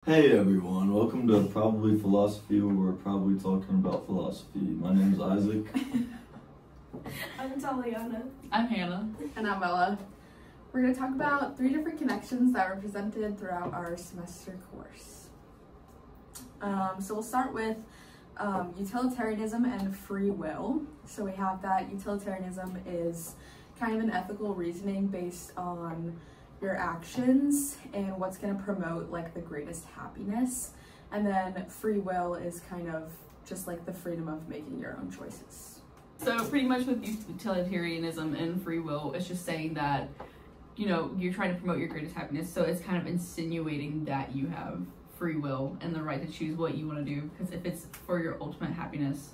Hey everyone, welcome to Probably Philosophy, where we're probably talking about philosophy. My name is Isaac. I'm Taliana. I'm Hannah. And I'm Ella. We're going to talk about 3 different connections that were presented throughout our semester course. So we'll start with utilitarianism and free will. So we have that utilitarianism is kind of an ethical reasoning based on your actions and what's going to promote like the greatest happiness. And then free will is kind of just like the freedom of making your own choices. So pretty much with utilitarianism and free will, it's just saying that, you know, you're trying to promote your greatest happiness. So it's kind of insinuating that you have free will and the right to choose what you want to do. Because if it's for your ultimate happiness,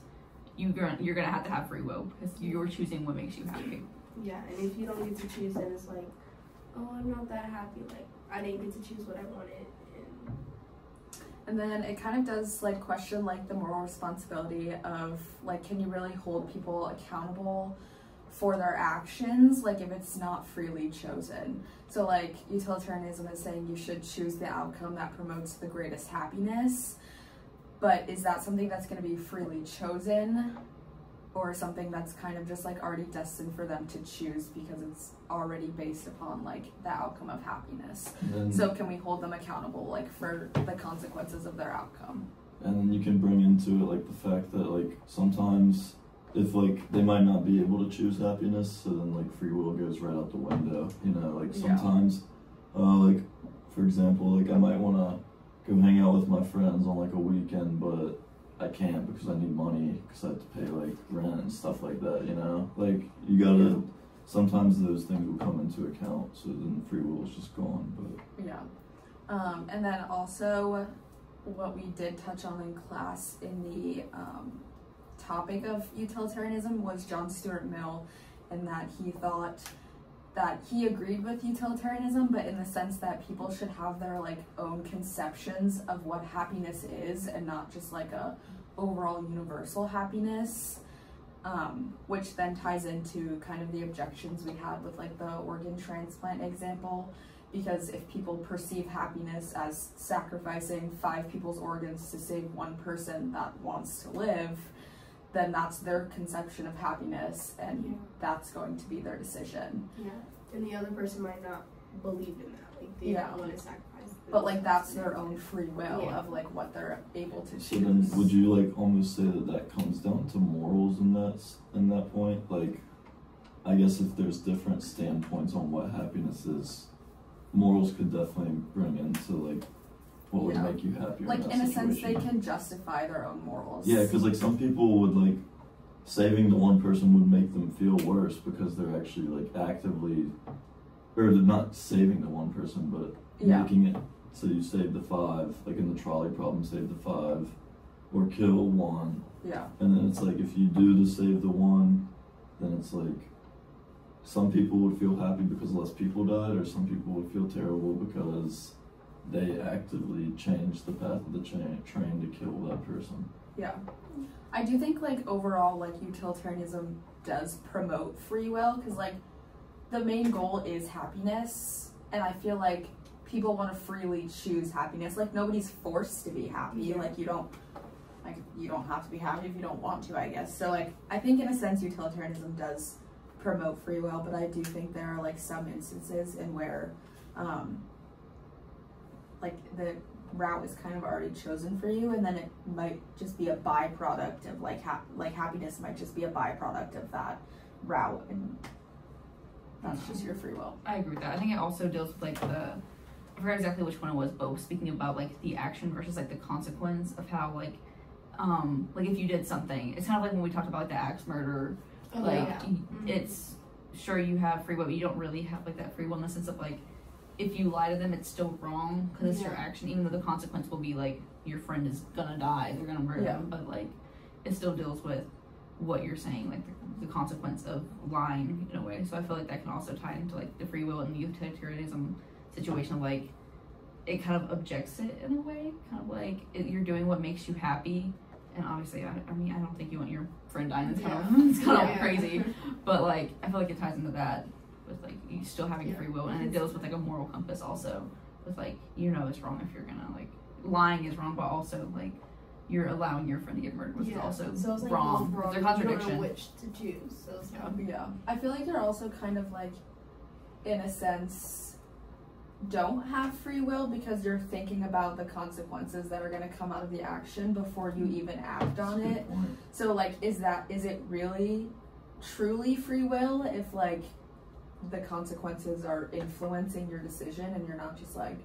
you're gonna have to have free will because you're choosing what makes you happy. Yeah, and if you don't get to choose, then it's like, oh, I'm not that happy. Like, I didn't get to choose what I wanted. And then it kind of does like question like the moral responsibility of like, can you really hold people accountable for their actions, like if it's not freely chosen? So like utilitarianism is saying you should choose the outcome that promotes the greatest happiness, but is that something that's going to be freely chosen, or something that's kind of just like already destined for them to choose because it's already based upon like the outcome of happiness? So can we hold them accountable like for the consequences of their outcome? And then you can bring into it like the fact that like sometimes if like they might not be able to choose happiness, so then like free will goes right out the window, you know, like sometimes like for example, like I might want to go hang out with my friends on like a weekend, but I can't because I need money because I have to pay like rent and stuff like that, you know? Like you gotta, sometimes those things will come into account, so then free will is just gone, but. Yeah. And then also what we did touch on in class in the topic of utilitarianism was John Stuart Mill, and that he thought that he agreed with utilitarianism, but in the sense that people should have their like own conceptions of what happiness is and not just like a overall universal happiness, which then ties into kind of the objections we had with like the organ transplant example, because if people perceive happiness as sacrificing 5 people's organs to save 1 person that wants to live, then that's their conception of happiness, and that's going to be their decision. Yeah, and the other person might not believe in that. Like, they don't want to sacrifice. But like that's their own free will of like what they're able to choose. So then would you like almost say that that comes down to morals in that point? Like, I guess if there's different standpoints on what happiness is, morals could definitely bring into like what would make you happy. Like in a sense, they can justify their own morals. Yeah, because like some people would like saving the 1 person would make them feel worse because they're actually like actively, or they're not saving the 1 person, but making it so you save the 5, like in the trolley problem, save the 5, or kill 1. Yeah. And then it's like if you do to save the 1, then it's like some people would feel happy because less people died, or some people would feel terrible because they actively changed the path of the train to kill that person. Yeah. I do think like overall like utilitarianism does promote free will, because like the main goal is happiness, and I feel like people want to freely choose happiness. Like nobody's forced to be happy. Like you don't have to be happy if you don't want to, I guess. So like I think in a sense utilitarianism does promote free will, but I do think there are like some instances in where like the route is kind of already chosen for you, and then it might just be a byproduct of like happiness might just be a byproduct of that route, and that's just your free will. I agree with that. I think it also deals with like I forgot exactly which one it was, but speaking about like the action versus like the consequence of how like if you did something, it's kind of like when we talked about like the axe murder, it's sure you have free will, but you don't really have like that free will in the sense of like if you lie to them, it's still wrong because it's your action, even though the consequence will be like your friend is gonna die, they're gonna murder them, but like it still deals with what you're saying, like the consequence of lying in a way. So I feel like that can also tie into like the free will and the utilitarianism situation. Like it kind of objects it in a way, kind of like you're doing what makes you happy, and obviously I mean I don't think you want your friend dying. It's kind of crazy, but like I feel like it ties into that with like you still having free will, and it deals with like a moral compass also with like it's wrong if you're gonna like lying is wrong, but also like you're allowing your friend to get murdered, which is also so it's like wrong. both There's a You don't contradiction. know which to choose. So it's like, Yeah. I feel like you're also kind of like, in a sense, don't have free will because you're thinking about the consequences that are going to come out of the action before you even act on it. So like, is it really truly free will if like the consequences are influencing your decision and you're not just like,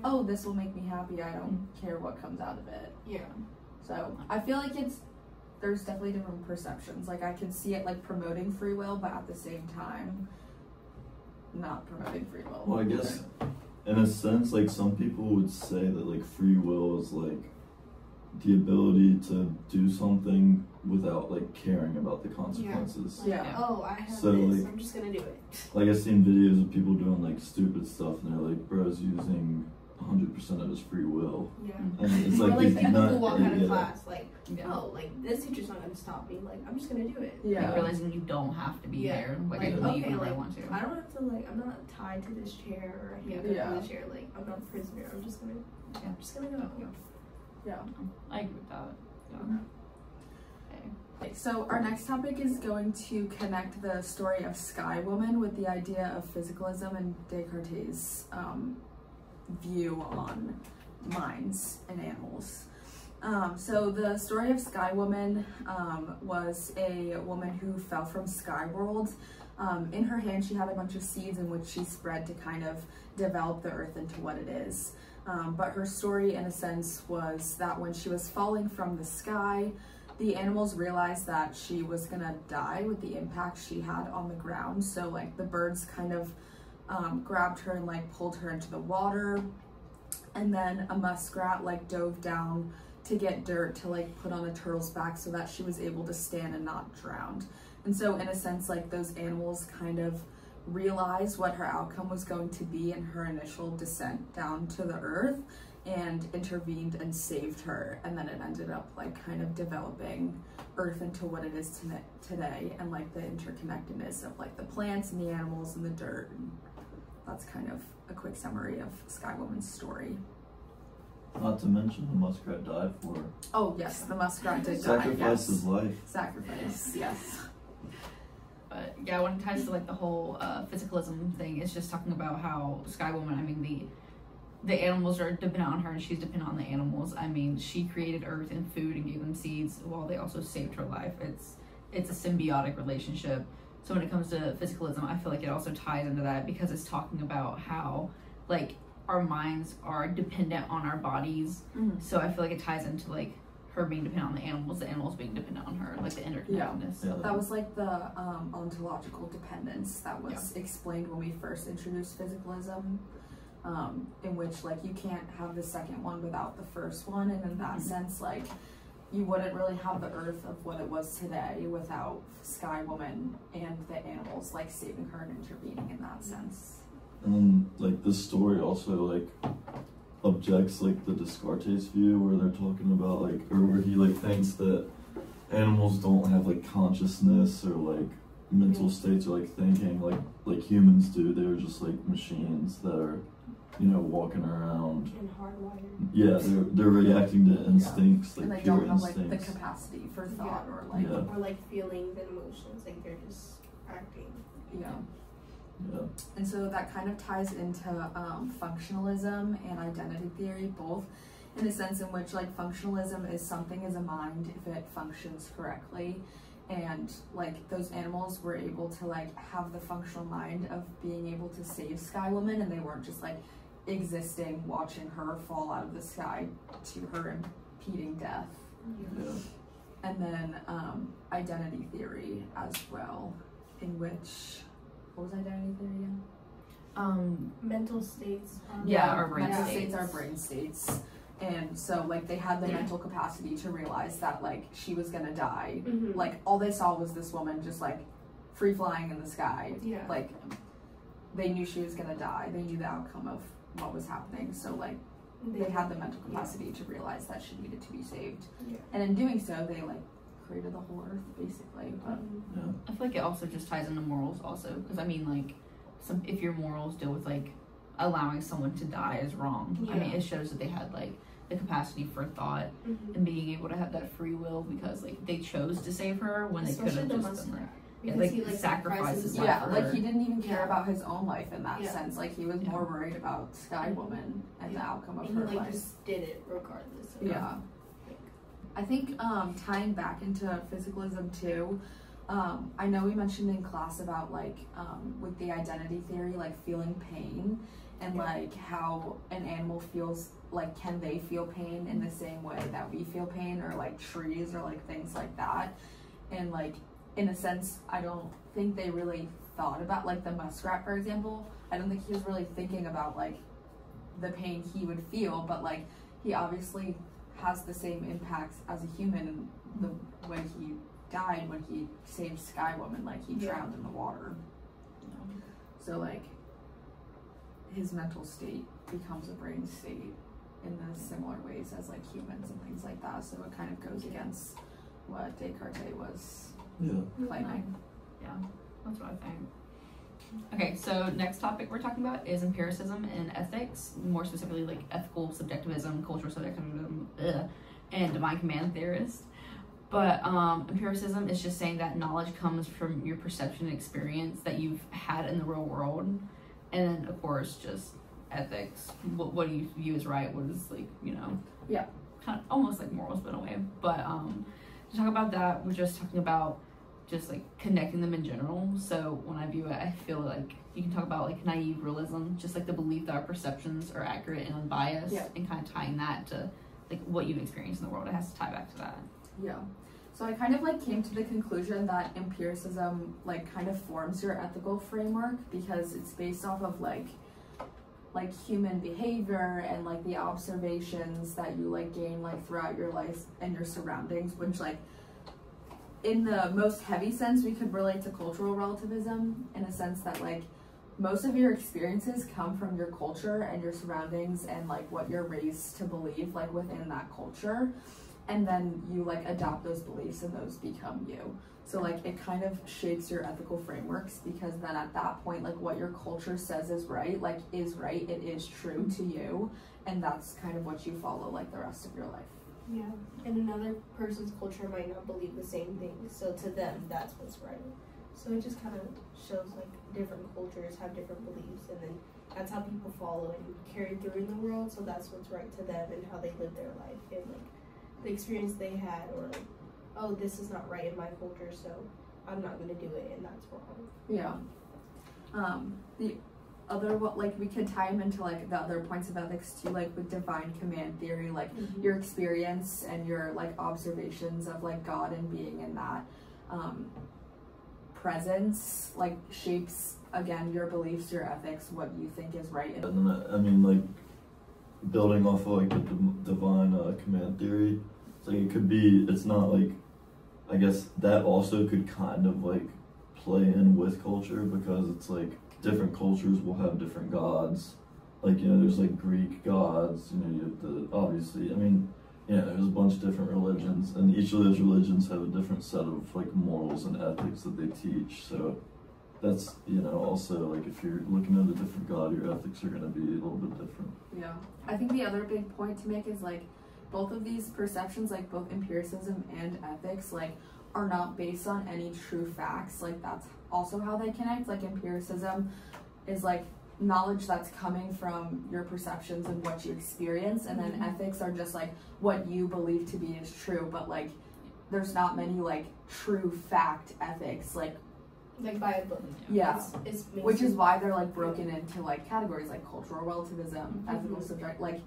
oh, this will make me happy, I don't care what comes out of it. yeah. So I feel like there's definitely different perceptions. Like I can see it like promoting free will, but at the same time not promoting free will. Well, I guess in a sense, like some people would say that like free will is like the ability to do something without like caring about the consequences. Like, Yeah. oh, I have So, this. like- I'm just gonna do it. Like I've seen videos of people doing like stupid stuff and they're like, bro's using 100% of his free will. Yeah. And it's Or like, like he's people not, who walk out of yeah. class, like, Yeah. oh, like this teacher's not gonna stop me. Like, I'm just gonna do it. Yeah. Like, realizing you don't have to be Yeah. there. Like, Like, I can okay, leave whenever I like, want to. I don't have to like. I'm not tied to this chair or handcuffed Yeah. to the chair. Like, I'm not a prisoner. I'm just gonna go. Yeah. I agree with that. Yeah. Okay. Okay, so our next topic is going to connect the story of Sky Woman with the idea of physicalism and Descartes' view on minds and animals. So the story of Sky Woman was a woman who fell from Sky World. In her hand she had a bunch of seeds in which she spread to kind of develop the earth into what it is. But her story in a sense was that when she was falling from the sky, the animals realized that she was gonna die with the impact she had on the ground. So like the birds kind of grabbed her and like pulled her into the water. And then a muskrat like dove down to get dirt to like put on a turtle's back so that she was able to stand and not drown. And so in a sense, like those animals kind of realized what her outcome was going to be in her initial descent down to the earth and intervened and saved her. And then it ended up like kind of developing earth into what it is today, and like the interconnectedness of like the plants and the animals and the dirt. And that's kind of a quick summary of Sky Woman's story. Not to mention the muskrat died for her. Oh yes, the muskrat did die. Sacrificed Yes. his life. Sacrifice, yes. But yeah, when it ties to like the whole physicalism thing, it's just talking about how Sky Woman, I mean, the animals are dependent on her and she's dependent on the animals. I mean, she created earth and food and gave them seeds while they also saved her life. It's a symbiotic relationship. So when it comes to physicalism, I feel like it also ties into that because it's talking about how like our minds are dependent on our bodies. Mm-hmm. So I feel like it ties into like her being dependent on the animals being dependent on her, like the interconnectedness. Yeah. That was like the ontological dependence that was explained when we first introduced physicalism, in which like you can't have the second one without the first one, and in that sense, like you wouldn't really have the earth of what it was today without Sky Woman and the animals like saving her and intervening in that sense. And then like this story also like objects like the Descartes view where they're talking about like, or where he like thinks that animals don't have like consciousness or like mental states or like thinking like humans do. They're just like machines that are, you know, walking around. And hardwired. Yeah, they're reacting to instincts, And like they pure don't have like instincts. the capacity for thought or like Yeah. Or like feelings and emotions. Like they're just acting. yeah. Yeah. And so that kind of ties into functionalism and identity theory, both in the sense in which like functionalism is something is a mind if it functions correctly, and like those animals were able to like have the functional mind of being able to save Sky Woman, and they weren't just like existing watching her fall out of the sky to her impeding death. Yeah. And then identity theory as well, in which, what was identity theory again? Mental states. Our brain mental states. states are brain states. And so like they had the mental capacity to realize that like she was gonna die. Mm-hmm. Like all they saw was this woman just like free flying in the sky. Yeah. Like they knew she was gonna die. They knew the outcome of what was happening. So like they had the mental capacity to realize that she needed to be saved. Yeah. And in doing so, they like created the whole earth basically. But Yeah. I feel like it also just ties into morals also, because I mean like if your morals deal with like allowing someone to die is wrong, I mean Yeah. it shows that they had like the capacity for thought and being able to have that free will because like they chose to save her when they could have just been like, he sacrificed his life for like her. he didn't even care about his own life in that sense. Like he was more worried about Sky Woman and the outcome of her life. He just did it regardless. I think tying back into physicalism too, I know we mentioned in class about like with the identity theory, like feeling pain and like how an animal feels, like can they feel pain in the same way that we feel pain, or like trees or like things like that. And like in a sense, I don't think they really thought about, like the muskrat for example, I don't think he was really thinking about like the pain he would feel, but like he obviously has the same impacts as a human the way he died when he saved Sky Woman, like he drowned in the water. So like his mental state becomes a brain state in the similar ways as like humans and things like that, so it kind of goes against what Descartes was claiming. Yeah, that's what I think. Okay, so next topic we're talking about is empiricism and ethics, more specifically like ethical subjectivism, cultural subjectivism, and divine command theorists. But empiricism is just saying that knowledge comes from your perception and experience that you've had in the real world. And then, of course, just ethics. What do you view as right? What is, like, you know, kind of almost like morals, but in a way. But to talk about that, we're just talking about just like connecting them in general. So when I view it, I feel like you can talk about like naive realism, just like the belief that our perceptions are accurate and unbiased, and kind of tying that to like what you've experienced in the world. It has to tie back to that. Yeah. So I kind of like came to the conclusion that empiricism like kind of forms your ethical framework because it's based off of like human behavior and like the observations that you like gain like throughout your life and your surroundings, which like in the most heavy sense we could relate to cultural relativism in a sense that like most of your experiences come from your culture and your surroundings and like what you're raised to believe like within that culture, and then you like adopt those beliefs and those become you. So like it kind of shapes your ethical frameworks because then at that point like what your culture says is right, like is right, it is true to you, and that's kind of what you follow like the rest of your life. Yeah, and another person's culture might not believe the same thing, so to them that's what's right. So it just kind of shows like different cultures have different beliefs, and then that's how people follow and carry through in the world, so that's what's right to them and how they live their life and like the experience they had, or like, oh, this is not right in my culture, so I'm not going to do it, and that's wrong. Yeah. The other, what like we could tie them into like the other points of ethics too, like with divine command theory, like your experience and your like observations of like God and being in that presence like shapes again your beliefs, your ethics, what you think is right. And I mean, like building off of like the divine command theory, it's like it could be, it's not like, I guess that also could kind of like play in with culture because it's like different cultures will have different gods. Like, you know, there's like Greek gods, you know, you have the, obviously, I mean, yeah, there's a bunch of different religions, and each of those religions have a different set of like morals and ethics that they teach. So that's, you know, also like if you're looking at a different god, your ethics are going to be a little bit different. Yeah. I think the other big point to make is like both of these perceptions, like both empiricism and ethics, like are not based on any true facts. Like that's also how they connect. Like empiricism is like knowledge that's coming from your perceptions and what you experience, and then ethics are just like what you believe to be is true, but like there's not many like true fact ethics like by a book. Yeah. It's which is why they're like broken into like categories like cultural relativism, ethical subject, like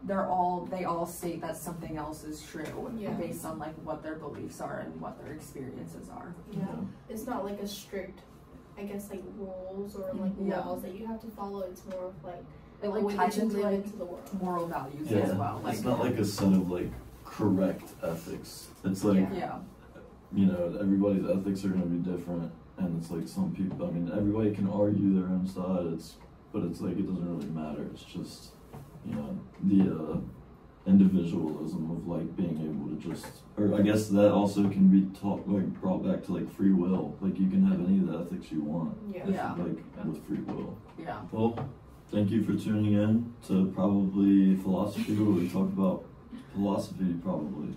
they all state that something else is true based on like what their beliefs are and what their experiences are. Yeah. It's not like a strict, I guess, like rules or like laws that you have to follow. It's more of like it like ties into like the world. Moral values as well. Like it's not like a set of like correct ethics. It's like you know, everybody's ethics are gonna be different, and it's like some people, I mean, everybody can argue their own side, but it's like it doesn't really matter. It's just, you know, the individualism of like being able to just, or I guess that also can be brought back to like free will. Like you can have any of the ethics you want. Like with free will. Yeah. Well, thank you for tuning in to Probably Philosophy, where we talk about Philosophy, probably.